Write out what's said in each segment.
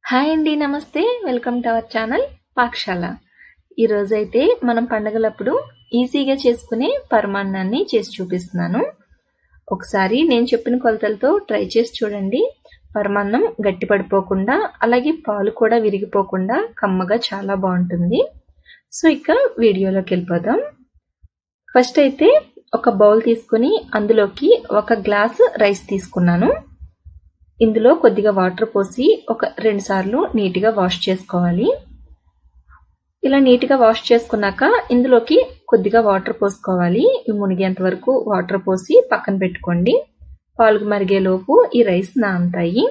Hi అండి, నమస్తే. Welcome to our channel పాకశాల. ఈరోజైతే మనం పండగలప్పుడు ఈజీగా చేసుకునే పరమాన్నాన్ని చేసి చూపిస్తున్నాను. ఒకసారి నేను చెప్పిన కొలతలతో ట్రై చేసి చూడండి. పరమాన్నం గట్టి పడిపోకుండా, అలాగే పాలు కూడా విరిగిపోకుండా కమ్మగా చాలా బాగుంటుంది. సో ఇక వీడియోలోకి వెళ్ళిపోదాం. ఫస్ట్ అయితే ఒక బౌల్ తీసుకుని అందులోకి 1 గ్లాస్ రైస్ తీసుకున్నాను. ఇందులో కొద్దిగా వాటర్ పోసి ఒక 2 సార్లు నీట్గా వాష్ చేసుకోవాలి. ఇలా నీట్గా వాష్ చేసుకున్నాక ఇందులోకి కొద్దిగా వాటర్ పోసుకోవాలి. ఇవి మునిగేంత వరకు వాటర్ పోసి పక్కన పెట్టుకోండి. పాలు మరిగేలోపు ఈ రైస్ నానుతాయి.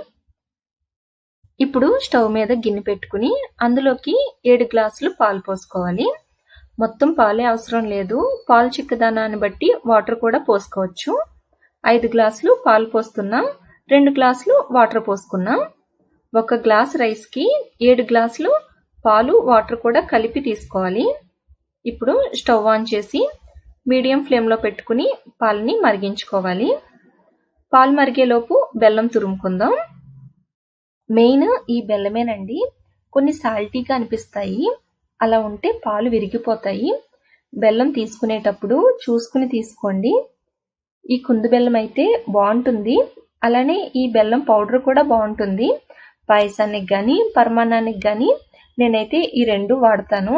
ఇప్పుడు స్టవ్ మీద గిన్నె పెట్టుకుని అందులోకి 7 గ్లాసులు పాలు పోసుకోవాలి. మొత్తం పాలే అవసరం లేదు, పాలు చిక్కదనాన్ని బట్టి వాటర్ కూడా పోసుకోవచ్చు. 5 గ్లాసులు పాలు పోస్తున్నా, 2 గ్లాసులు వాటర్ పోసుకున్నా. 1 గ్లాస్ రైస్కి 7 గ్లాసులు పాలు వాటర్ కూడా కలిపి తీసుకోవాలి. ఇప్పుడు స్టవ్ ఆన్ చేసి మీడియం ఫ్లేమ్లో పెట్టుకుని పాలని మరిగించుకోవాలి. పాలు మరిగేలోపు బెల్లం తురుముకుందాం. మెయిన్ ఈ బెల్లమేనండి. కొన్ని సాల్టీగా అనిపిస్తాయి, అలా ఉంటే పాలు విరిగిపోతాయి. బెల్లం తీసుకునేటప్పుడు చూసుకుని తీసుకోండి. ఈ కుందు బెల్లం అయితే బాగుంటుంది, అలానే ఈ బెల్లం పౌడర్ కూడా బాగుంటుంది. పాయసానికి కానీ పరమాన్నానికి కానీ నేనైతే ఈ 2 వాడతాను.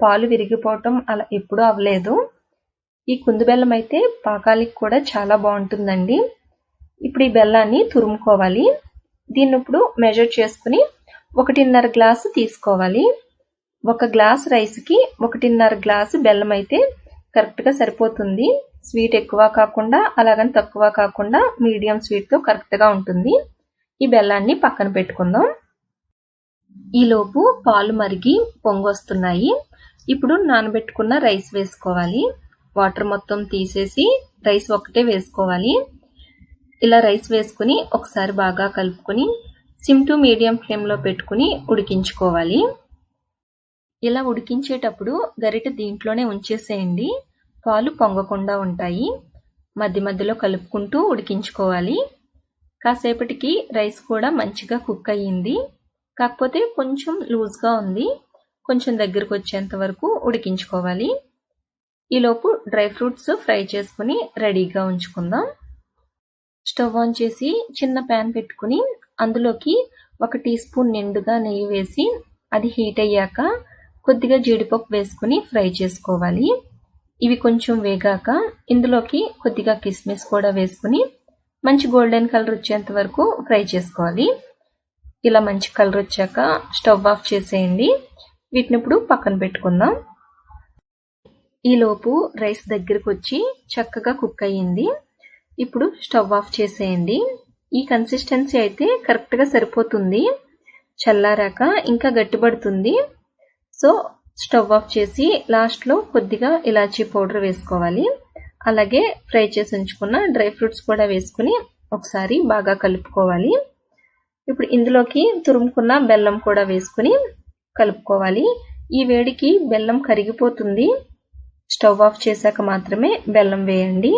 పాలు విరిగిపోవటం అలా ఎప్పుడూ అవ్వలేదు. ఈ కుందు బెల్లం అయితే పాకాలకి కూడా చాలా బాగుంటుందండి. ఇప్పుడు ఈ బెల్లాన్ని తురుముకోవాలి. దీన్ని ఇప్పుడు మెజర్ చేసుకుని 1.5 గ్లాసు తీసుకోవాలి. 1 గ్లాస్ రైస్కి 1.5 గ్లాసు బెల్లం అయితే కరెక్ట్గా సరిపోతుంది. స్వీట్ ఎక్కువ కాకుండా అలాగని తక్కువ కాకుండా మీడియం స్వీట్తో కరెక్ట్గా ఉంటుంది. ఈ బెల్లాన్ని పక్కన పెట్టుకుందాం. ఈలోపు పాలు మరిగి పొంగొస్తున్నాయి. ఇప్పుడు నానబెట్టుకున్న రైస్ వేసుకోవాలి. వాటర్ మొత్తం తీసేసి రైస్ ఒక్కటే వేసుకోవాలి. ఇలా రైస్ వేసుకుని ఒకసారి బాగా కలుపుకొని సిమ్ టు మీడియం ఫ్లేమ్లో పెట్టుకుని ఉడికించుకోవాలి. ఇలా ఉడికించేటప్పుడు గరిటె దీంట్లోనే ఉంచేసేయండి, పాలు పొంగకుండా ఉంటాయి. మధ్య మధ్యలో కలుపుకుంటూ ఉడికించుకోవాలి. కాసేపటికి రైస్ కూడా మంచిగా కుక్ అయ్యింది, కాకపోతే కొంచెం లూజ్గా ఉంది. కొంచెం దగ్గరకు వచ్చేంత వరకు ఉడికించుకోవాలి. ఈలోపు డ్రై ఫ్రూట్స్ ఫ్రై చేసుకుని రెడీగా ఉంచుకుందాం. స్టవ్ ఆన్ చేసి చిన్న ప్యాన్ పెట్టుకుని అందులోకి 1 టీ స్పూన్ నిండుగా నెయ్యి వేసి అది హీట్ అయ్యాక కొద్దిగా జీడిపప్పు వేసుకుని ఫ్రై చేసుకోవాలి. ఇవి కొంచెం వేగాక ఇందులోకి కొద్దిగా కిస్మిస్ కూడా వేసుకుని మంచి గోల్డెన్ కలర్ వచ్చేంత వరకు ఫ్రై చేసుకోవాలి. ఇలా మంచి కలర్ వచ్చాక స్టవ్ ఆఫ్ చేసేయండి. వీటిని ఇప్పుడు పక్కన పెట్టుకుందాం. ఈలోపు రైస్ దగ్గరకు వచ్చి చక్కగా కుక్ అయ్యింది. ఇప్పుడు స్టవ్ ఆఫ్ చేసేయండి. ఈ కన్సిస్టెన్సీ అయితే కరెక్ట్గా సరిపోతుంది. చల్లారాక ఇంకా గట్టిపడుతుంది. సో స్టవ్ ఆఫ్ చేసి లాస్ట్లో కొద్దిగా ఇలాచీ పౌడర్ వేసుకోవాలి. అలాగే ఫ్రై చేసి ఉంచుకున్న డ్రై ఫ్రూట్స్ కూడా వేసుకుని ఒకసారి బాగా కలుపుకోవాలి. ఇప్పుడు ఇందులోకి తురుముకున్న బెల్లం కూడా వేసుకుని కలుపుకోవాలి. ఈ వేడికి బెల్లం కరిగిపోతుంది. స్టవ్ ఆఫ్ చేశాక మాత్రమే బెల్లం వేయండి.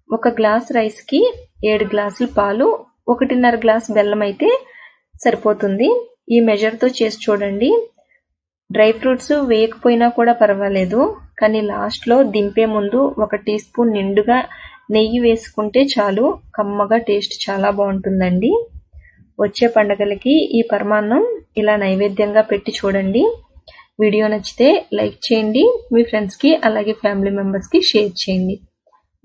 1 గ్లాస్ రైస్కి 7 గ్లాసులు పాలు, 1.5 గ్లాస్ బెల్లం అయితే సరిపోతుంది. ఈ మెజర్తో చేసి చూడండి. డ్రై ఫ్రూట్స్ వేయకపోయినా కూడా పర్వాలేదు, కానీ లాస్ట్లో దింపే ముందు 1 టీ స్పూన్ నిండుగా నెయ్యి వేసుకుంటే చాలు, కమ్మగా టేస్ట్ చాలా బాగుంటుందండి. వచ్చే పండగలకి ఈ పరమాన్నం ఇలా నైవేద్యంగా పెట్టి చూడండి. వీడియో నచ్చితే లైక్ చేయండి, మీ ఫ్రెండ్స్కి అలాగే ఫ్యామిలీ మెంబర్స్కి షేర్ చేయండి.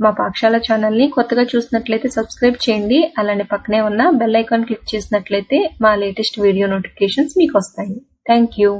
మా పాకశాల ఛానల్ని కొత్తగా చూసినట్లయితే సబ్స్క్రైబ్ చేయండి. అలానే పక్కనే ఉన్న బెల్ ఐకాన్ క్లిక్ చేసినట్లయితే మా లేటెస్ట్ వీడియో నోటిఫికేషన్స్ మీకు వస్తాయి. Thank you.